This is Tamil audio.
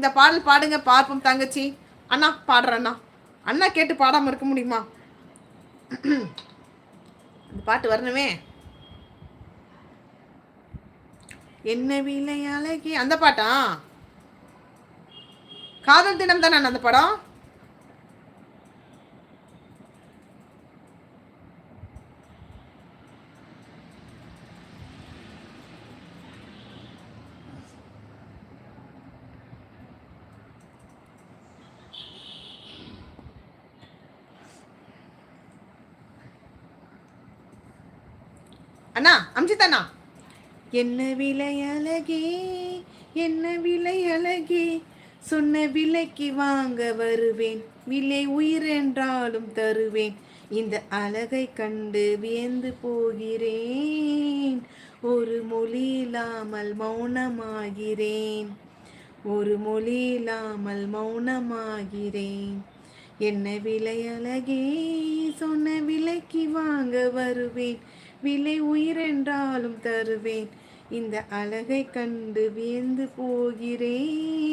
இந்த பாடல் பாடுங்க பார்ப்போம் தங்கச்சி. அண்ணா பாடுறேன் அண்ணா. அண்ணா கேட்டு பாடாமல் இருக்க முடியுமா? அந்த பாட்டு வரணுமே. என்ன விலை அழகி, அந்த பாட்டா? காதல் தினம் தானே அந்த படம்? அண்ணா அம்ஜித் என்ன விலை அழகே, என்ன விலை அழகே, சொன்ன விலைக்கு வாங்க வருவேன், விலை உயிர் என்றாலும் தருவேன், இந்த அழகை கண்டு வியந்து போகிறேன், ஒரு மொழி இல்லாமல் மௌனமாகிறேன், ஒரு மொழி இல்லாமல் மௌனமாகிறேன். என்ன விலை அழகே, சொன்ன விலைக்கு வாங்க வருவேன், விலை உயிர் என்றாலும் தருவேன், இந்த அழகை கண்டு வியந்து போகிறேன்.